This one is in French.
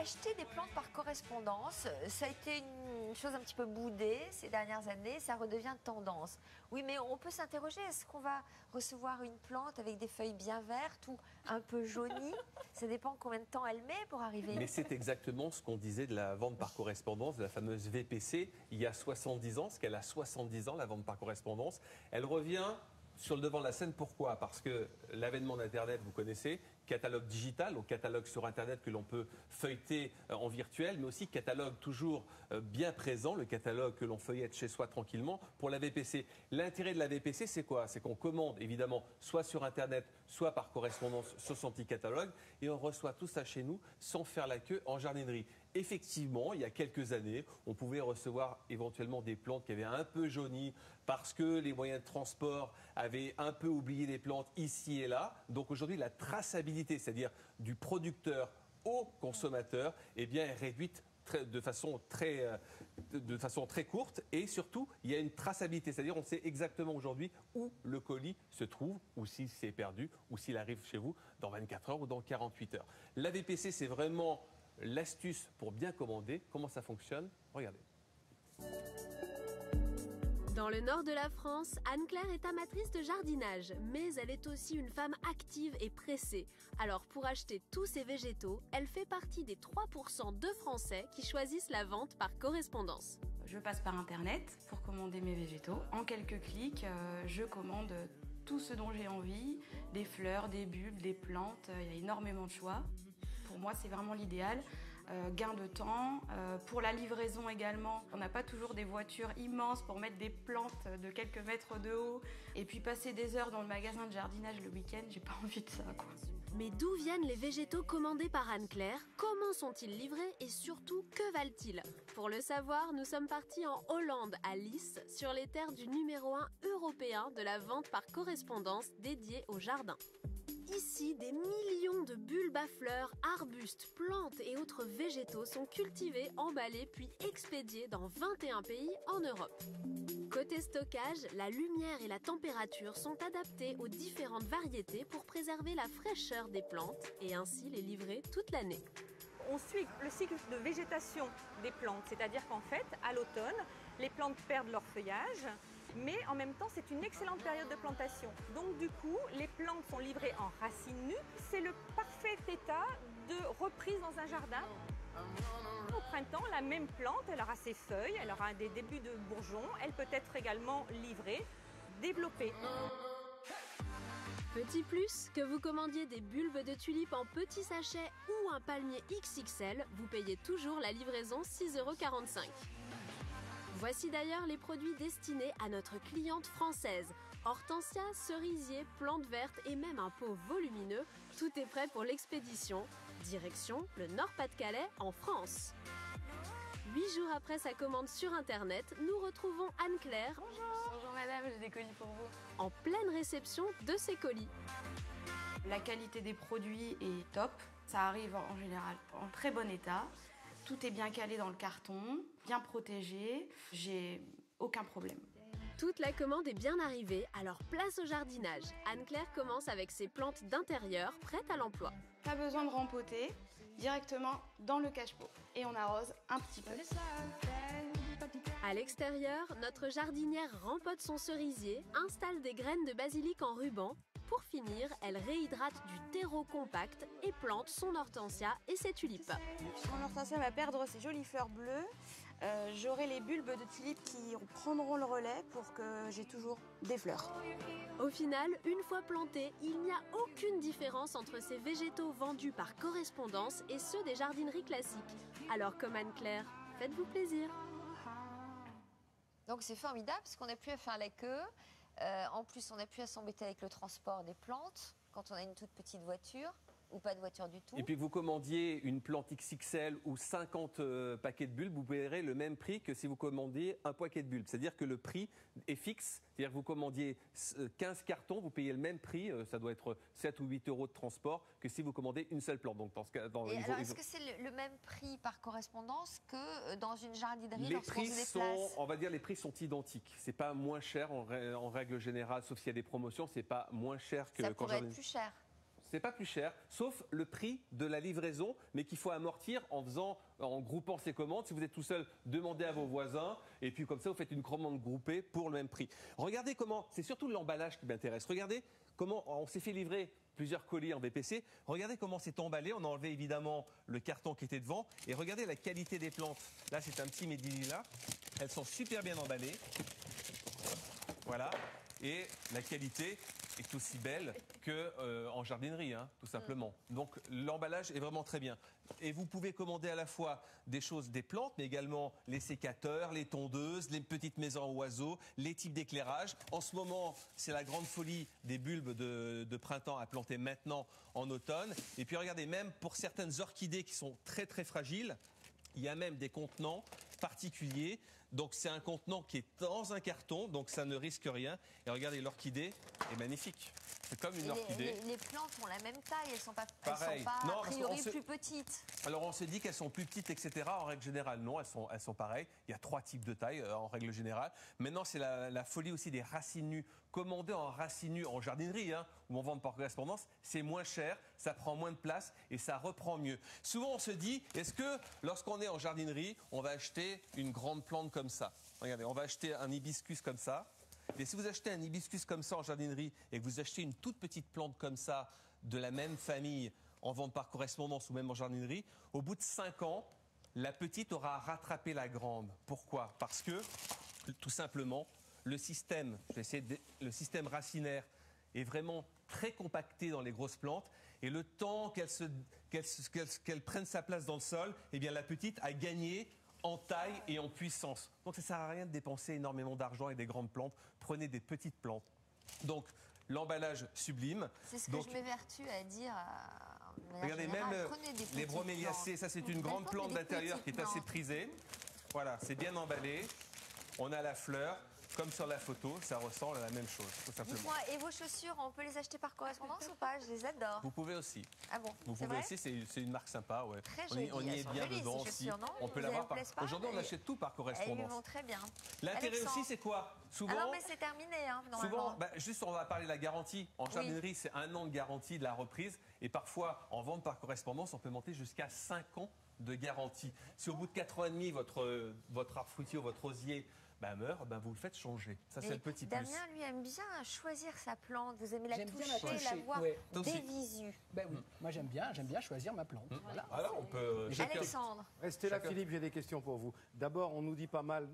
acheter des plantes par correspondance, ça a été une chose un petit peu boudée ces dernières années, ça redevient tendance. Oui, mais on peut s'interroger, est-ce qu'on va recevoir une plante avec des feuilles bien vertes ou un peu jaunies? Ça dépend combien de temps elle met pour arriver. Mais c'est exactement ce qu'on disait de la vente par correspondance, de la fameuse VPC, il y a 70 ans, parce qu'elle a 70 ans, la vente par correspondance. Elle revient sur le devant de la scène, pourquoi? Parce que l'avènement d'Internet, vous connaissez, catalogue digital, donc catalogue sur Internet que l'on peut feuilleter en virtuel, mais aussi catalogue toujours bien présent, le catalogue que l'on feuillette chez soi tranquillement pour la VPC. L'intérêt de la VPC, c'est quoi? C'est qu'on commande évidemment soit sur Internet, soit par correspondance sur son petit catalogue, et on reçoit tout ça chez nous sans faire la queue en jardinerie. Effectivement, il y a quelques années, on pouvait recevoir éventuellement des plantes qui avaient un peu jauni parce que les moyens de transport avaient un peu oublié les plantes ici et là. Donc aujourd'hui, la traçabilité, c'est-à-dire du producteur au consommateur, eh bien, est réduite de façon très courte, et surtout il y a une traçabilité, c'est-à-dire on sait exactement aujourd'hui où le colis se trouve, ou s'il s'est perdu, ou s'il arrive chez vous dans 24 heures ou dans 48 heures. La VPC, c'est vraiment l'astuce pour bien commander. Comment ça fonctionne? Regardez. Dans le nord de la France, Anne-Claire est amatrice de jardinage, mais elle est aussi une femme active et pressée. Alors pour acheter tous ces végétaux, elle fait partie des 3% de Français qui choisissent la vente par correspondance. Je passe par Internet pour commander mes végétaux. En quelques clics, je commande tout ce dont j'ai envie, des fleurs, des bulbes, des plantes, il y a énormément de choix. Pour moi, c'est vraiment l'idéal. Gain de temps. Pour la livraison également, on n'a pas toujours des voitures immenses pour mettre des plantes de quelques mètres de haut et puis passer des heures dans le magasin de jardinage le week-end, j'ai pas envie de ça, quoi. Mais d'où viennent les végétaux commandés par Anne-Claire? Comment sont-ils livrés et surtout que valent-ils? Pour le savoir, nous sommes partis en Hollande, à Lisse, sur les terres du numéro 1 européen de la vente par correspondance dédiée au jardin. Ici, des millions de bulbes à fleurs, arbustes, plantes et autres végétaux sont cultivés, emballés puis expédiés dans 21 pays en Europe. Côté stockage, la lumière et la température sont adaptées aux différentes variétés pour préserver la fraîcheur des plantes et ainsi les livrer toute l'année. On suit le cycle de végétation des plantes, c'est-à-dire qu'en fait, à l'automne, les plantes perdent leur feuillage, mais en même temps, c'est une excellente période de plantation. Donc du coup, les plantes sont livrées en racines nues. C'est le parfait état de reprise dans un jardin. Au printemps, la même plante, elle aura ses feuilles, elle aura des débuts de bourgeons. Elle peut être également livrée, développée. Petit plus, que vous commandiez des bulbes de tulipes en petits sachets ou un palmier XXL, vous payez toujours la livraison 6,45 €. Voici d'ailleurs les produits destinés à notre cliente française. Hortensia, cerisier, plantes vertes et même un pot volumineux, tout est prêt pour l'expédition. Direction le Nord-Pas-de-Calais en France. 8 jours après sa commande sur Internet, nous retrouvons Anne-Claire. Bonjour. Bonjour madame, j'ai des colis pour vous. En pleine réception de ses colis. La qualité des produits est top. Ça arrive en général en très bon état. Tout est bien calé dans le carton, bien protégé. J'ai aucun problème. Toute la commande est bien arrivée, alors place au jardinage. Anne-Claire commence avec ses plantes d'intérieur prêtes à l'emploi. Pas besoin de rempoter, directement dans le cache-pot. Et on arrose un petit peu. À l'extérieur, notre jardinière rempote son cerisier, installe des graines de basilic en ruban. Pour finir, elle réhydrate du terreau compact et plante son hortensia et ses tulipes. Mon hortensia va perdre ses jolies fleurs bleues. J'aurai les bulbes de tulipes qui prendront le relais pour que j'ai toujours des fleurs. Au final, une fois plantés, il n'y a aucune différence entre ces végétaux vendus par correspondance et ceux des jardineries classiques. Alors comme Anne-Claire, faites-vous plaisir. Donc c'est formidable parce qu'on n'a plus à faire la queue. En plus, on n'a plus à s'embêter avec le transport des plantes quand on a une toute petite voiture ou pas de voiture du tout. Et puis que vous commandiez une plante XXL ou 50 paquets de bulbes, vous paierez le même prix que si vous commandiez un paquet de bulbes. C'est-à-dire que le prix est fixe. C'est-à-dire que vous commandiez 15 cartons, vous payez le même prix, ça doit être 7 ou 8 € de transport, que si vous commandez une seule plante. Donc, est-ce que c'est le même prix par correspondance que dans une jardinerie les lorsqu'on prix se déplace? on va dire, les prix sont identiques. C'est pas moins cher en règle générale, sauf s'il y a des promotions, c'est pas moins cher que ça quand pourrait être plus cher. c'est pas plus cher, sauf le prix de la livraison, mais qu'il faut amortir en groupant ses commandes. Si vous êtes tout seul, demandez à vos voisins, et puis comme ça, vous faites une commande groupée pour le même prix. Regardez comment, c'est surtout l'emballage qui m'intéresse. Regardez comment on s'est fait livrer plusieurs colis en VPC. Regardez comment c'est emballé. On a enlevé évidemment le carton qui était devant, et regardez la qualité des plantes. Là, c'est un petit Medi Lila. Elles sont super bien emballées. Voilà. Et la qualité est aussi belle qu'en jardinerie, hein, tout simplement. Donc l'emballage est vraiment très bien. Et vous pouvez commander à la fois des choses, des plantes, mais également les sécateurs, les tondeuses, les petites maisons à oiseaux, les types d'éclairage. En ce moment, c'est la grande folie des bulbes de printemps à planter maintenant en automne. Et puis regardez, même pour certaines orchidées qui sont très très fragiles, il y a même des contenants particuliers. Donc c'est un contenant qui est dans un carton, donc ça ne risque rien. Et regardez, l'orchidée est magnifique. C'est comme une orchidée. Les plantes ont la même taille, elles ne sont pas, Pareil. a priori plus petites. Alors on se dit qu'elles sont plus petites, etc. En règle générale, non, elles sont pareilles. Il y a 3 types de tailles en règle générale. Maintenant, c'est la folie aussi des racines nues. Commander en racines nues en jardinerie, hein, ou en vente par correspondance, c'est moins cher, ça prend moins de place et ça reprend mieux. Souvent, on se dit, est-ce que lorsqu'on est en jardinerie, on va acheter une grande plante comme ça? Regardez, on va acheter un hibiscus comme ça. Et si vous achetez un hibiscus comme ça en jardinerie et que vous achetez une toute petite plante comme ça de la même famille en vente par correspondance ou même en jardinerie, au bout de 5 ans, la petite aura rattrapé la grande. Pourquoi? Parce que, tout simplement, le système racinaire est vraiment très compacté dans les grosses plantes et le temps qu'elle prenne sa place dans le sol, eh bien la petite a gagné en taille et en puissance. Donc ça ne sert à rien de dépenser énormément d'argent et des grandes plantes. Prenez des petites plantes. Donc l'emballage sublime. C'est ce que je m'évertue à dire. Regardez, même les broméliacées, ça c'est une grande plante d'intérieur qui est assez prisée. Voilà, c'est bien emballé. On a la fleur. Comme sur la photo, ça ressemble à la même chose, tout simplement. Dites-moi, et vos chaussures, on peut les acheter par correspondance ou pas? Je les adore. Vous pouvez aussi. Ah bon? Vous pouvez aussi, c'est une marque sympa, ouais. Très jolie. On y est bien dedans aussi. On peut l'avoir par. Aujourd'hui, on achète tout par correspondance. Elles vont très bien. L'intérêt aussi, c'est quoi? Souvent. Ah non, mais c'est terminé, hein, normalement. Souvent, juste on va parler de la garantie. En jardinerie, c'est 1 an de garantie de la reprise. Et parfois, en vente par correspondance, on peut monter jusqu'à 5 ans de garantie. Si au bout de 4 ans et demi, votre arbre fruitier ou votre rosier meurt, vous le faites changer. Ça, c'est le petit plus. Damien, lui, aime bien choisir sa plante. Vous aimez la toucher, la voir dévisue. Ben oui, moi j'aime bien choisir ma plante. Voilà. Alors, on peut. Alexandre. Restez là, Philippe, j'ai des questions pour vous. D'abord, on nous dit pas mal